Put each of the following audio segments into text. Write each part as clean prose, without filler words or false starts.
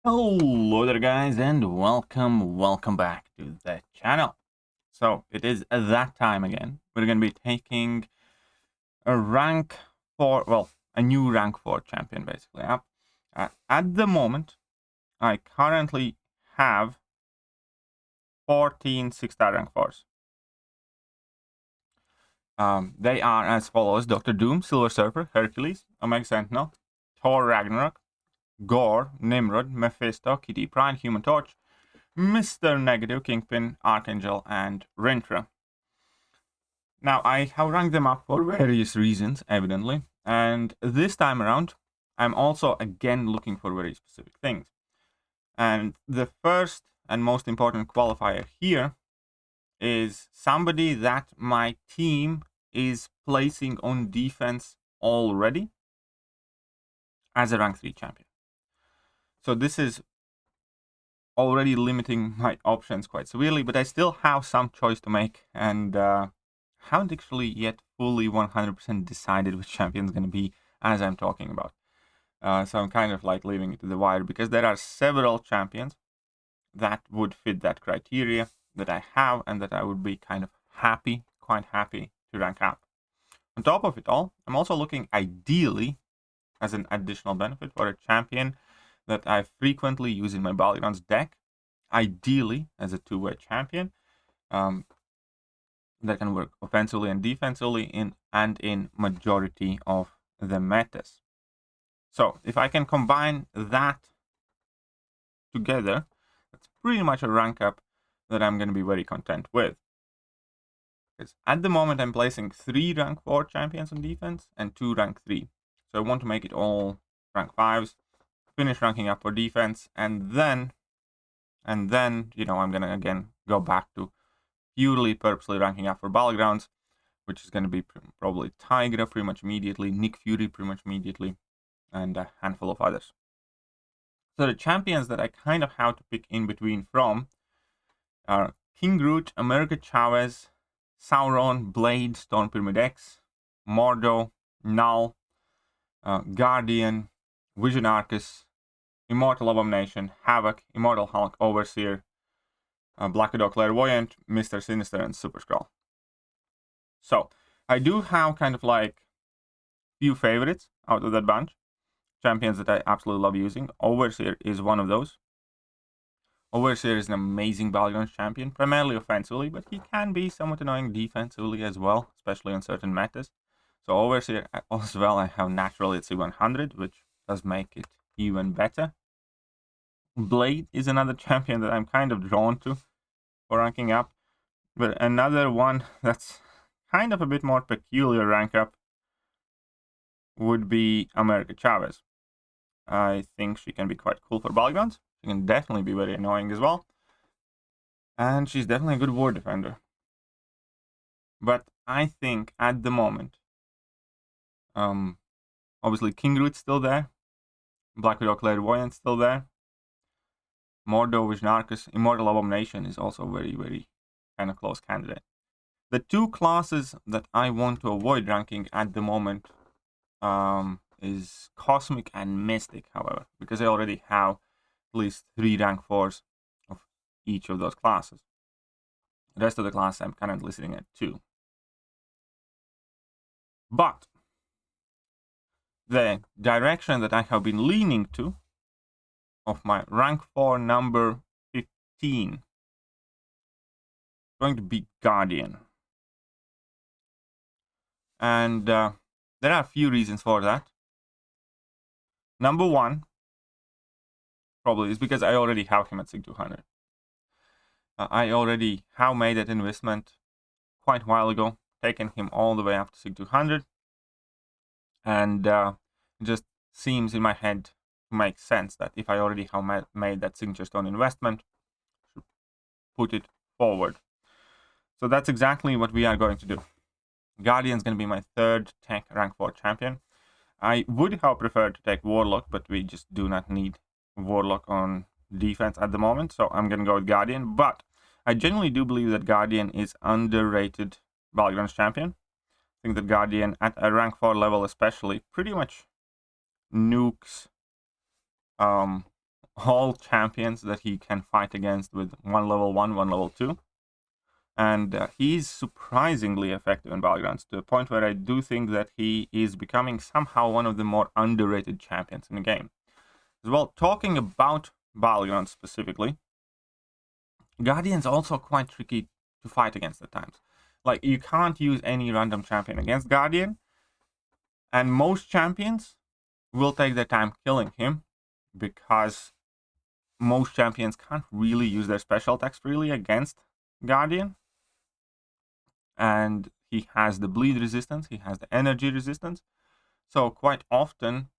Hello there guys and welcome back to the channel. So it is that time again. We're going to be taking a rank 4, well, a new rank 4 champion basically up. At the moment, I currently have 14 6-star rank 4s. They are as follows: Dr. Doom, Silver Surfer, Hercules, Omega Sentinel, Thor Ragnarok, Gore, Nimrod, Mephisto, Kitty Pryde, Human Torch, Mr. Negative, Kingpin, Archangel, and Rintra. Now, I have ranked them up for various reasons, evidently, and this time around, I'm also again looking for very specific things. And the first and most important qualifier here is somebody that my team is placing on defense already as a rank 3 champion. So this is already limiting my options quite severely, but I still have some choice to make, and haven't actually yet fully 100% decided which champion is going to be as I'm talking about. So I'm kind of like leaving it to the wire, because there are several champions that would fit that criteria that I have, and that I would be kind of quite happy to rank up. On top of it all, I'm also looking ideally as an additional benefit for a champion that I frequently use in my Battlegrounds deck, ideally as a two-way champion that can work offensively and defensively in majority of the metas. So if I can combine that together, that's pretty much a rank up that I'm going to be very content with. Because at the moment I'm placing 3 rank 4 champions on defense and 2 rank 3. So I want to make it all rank 5s, finish ranking up for defense, and then I'm gonna again go back to purely purposely ranking up for Battlegrounds, which is gonna be probably Tigra pretty much immediately, Nick Fury pretty much immediately, and a handful of others. So the champions that I kind of have to pick in between from are King Groot, America Chavez, Sauron, Blade, Stone Pyramid X, Mordo, Null, Guardian, Vision Arcus, Immortal Abomination, Havoc, Immortal Hulk, Overseer, Black Widow Clairvoyant, Mr. Sinister, and Super Skrull. So I do have kind of like few favorites out of that bunch. Champions that I absolutely love using. Overseer is one of those. Overseer is an amazing Battlegrounds champion, primarily offensively, but he can be somewhat annoying defensively as well, especially on certain metas. So Overseer as well, I have naturally at C100, which does make it even better. Blade is another champion that I'm kind of drawn to for ranking up, but another one that's kind of a bit more peculiar rank up would be America Chavez. I think she can be quite cool for Battlegrounds. She can definitely be very annoying as well, and she's definitely a good war defender. But I think at the moment, obviously King Groot's still there, Black Widow Clairvoyant's still there, Mordo, Vision Arcus, Immortal Abomination is also very, very kind of close candidate. The 2 classes that I want to avoid ranking at the moment is Cosmic and Mystic, however, because I already have at least 3 rank 4s of each of those classes. The rest of the classes I'm currently sitting at 2. But the direction that I have been leaning to of my rank 4 number 15 going to be Guardian. And there are a few reasons for that. Number 1 probably is because I already have him at SIG 200. I already have made that investment quite a while ago, taken him all the way up to SIG 200, and it just seems in my head to make sense that if I already have made that signature stone investment, I should put it forward. So that's exactly what we are going to do. Guardian is going to be my 3rd tech rank 4 champion. I would have preferred to take Warlock, but we just do not need Warlock on defense at the moment, so I'm going to go with Guardian. But I genuinely do believe that Guardian is underrated Battlegrounds champion. I think that Guardian at a rank 4 level especially pretty much nukes all champions that he can fight against with one level 1, one level 2. And he's surprisingly effective in Battlegrounds, to the point where I do think that he is becoming somehow one of the more underrated champions in the game. As well, talking about Battlegrounds specifically, Guardian's also quite tricky to fight against at times. Like, you can't use any random champion against Guardian, and most champions will take their time killing him, because most champions can't really use their special attacks freely against Guardian. And he has the bleed resistance, he has the energy resistance, so quite often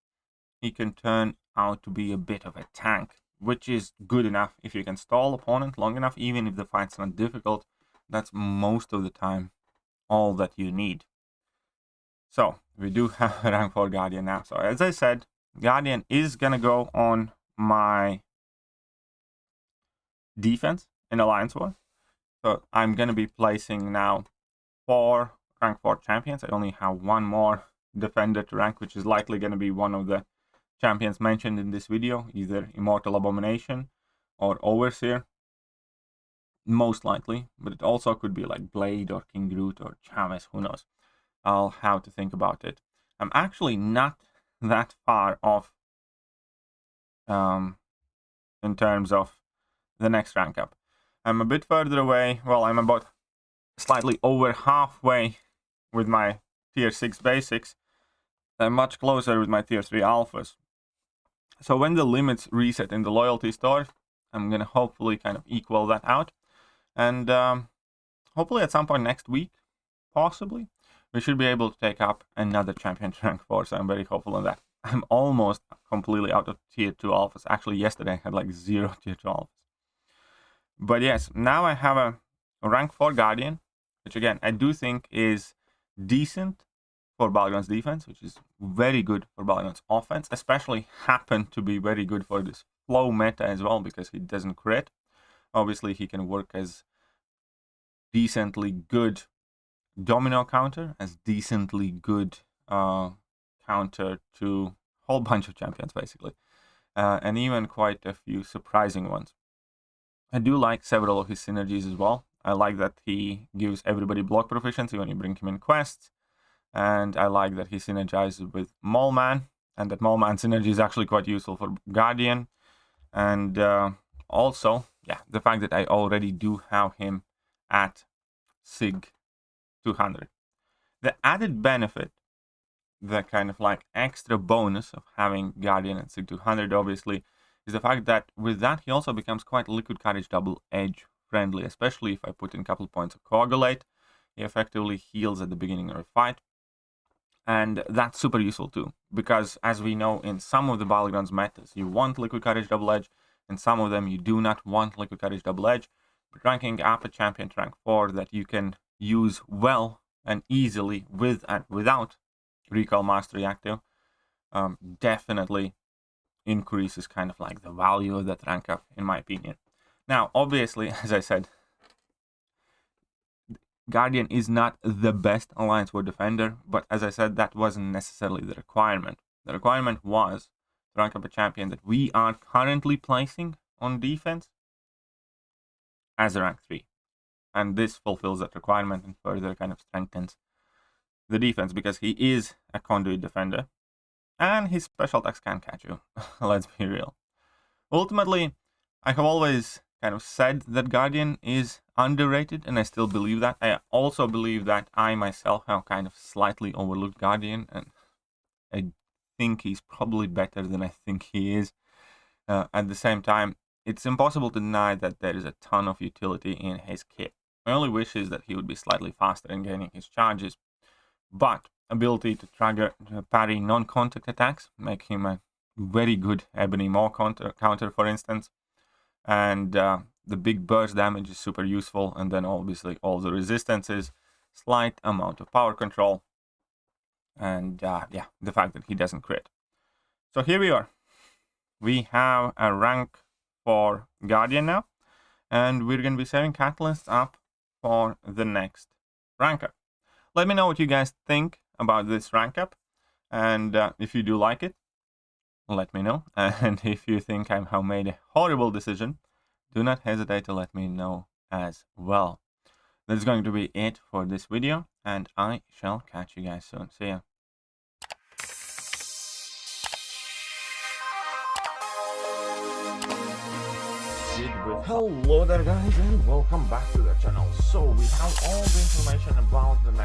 he can turn out to be a bit of a tank, which is good enough if you can stall opponent long enough, even if the fight's not difficult. That's most of the time all that you need. So we do have a rank 4 Guardian now. So as I said, Guardian is gonna go on my defense in Alliance War. So I'm gonna be placing now 4 rank 4 champions. I only have one more defender to rank, which is likely going to be one of the champions mentioned in this video, either Immortal Abomination or Overseer, most likely, but it also could be like Blade or King Groot or Chavez, who knows. I'll have to think about it. I'm actually not that far off in terms of the next rank up. I'm a bit further away. Well, I'm about slightly over halfway with my tier 6 basics, and much closer with my tier 3 alphas. So when the limits reset in the loyalty store, I'm gonna hopefully kind of equal that out, and hopefully at some point next week, possibly, we should be able to take up another champion to rank 4, so I'm very hopeful on that. I'm almost completely out of tier 2 alphas. Actually, yesterday I had like 0 tier 2 alphas. But yes, now I have a rank 4 Guardian, which again, I do think is decent for Battlegrounds defense, which is very good for Battlegrounds offense, especially happened to be very good for this flow meta as well, because he doesn't crit. Obviously, he can work as decently good domino counter, as decently good counter to a whole bunch of champions, basically, and even quite a few surprising ones. I do like several of his synergies as well. I like that he gives everybody block proficiency when you bring him in quests. And I like that he synergizes with Mole Man, and that Mole Man synergy is actually quite useful for Guardian. And also, yeah, the fact that I already do have him at SIG 200. The added benefit, the kind of like extra bonus of having Guardian at SIG 200, obviously, is the fact that with that he also becomes quite Liquid Courage double edge friendly, especially if I put in a couple points of Coagulate. He effectively heals at the beginning of a fight, and that's super useful too, because as we know, in some of the Battlegrounds metas you want Liquid Courage double edge, and some of them you do not want Liquid Courage double edge. But ranking up a champion to rank 4 that you can use well and easily with and without Recall Mastery active definitely increases kind of like the value of that rank up, in my opinion. Now, obviously, as I said, Guardian is not the best Alliance War defender, but as I said, that wasn't necessarily the requirement. The requirement was to rank up a champion that we are currently placing on defense as a rank 3. And this fulfills that requirement and further kind of strengthens the defense, because he is a conduit defender. And his special attacks can catch you, let's be real. Ultimately, I have always kind of said that Guardian is underrated, and I still believe that. I also believe that I myself have kind of slightly overlooked Guardian, and I think he's probably better than I think he is. At the same time, it's impossible to deny that there is a ton of utility in his kit. My only wish is that he would be slightly faster in gaining his charges, but ability to trigger parry non-contact attacks make him a very good Ebony Maw counter, for instance. And the big burst damage is super useful, and then obviously all the resistances, slight amount of power control, and yeah, the fact that he doesn't crit. So here we are. We have a rank 4 Guardian now, and we're going to be setting catalysts up for the next rank up. Let me know what you guys think about this rank up, and if you do like it, let me know. And if you think I have made a horrible decision, do not hesitate to let me know as well. That's going to be it for this video, and I shall catch you guys soon. See ya. Hello there guys, and welcome back to the channel. So we have all the information about the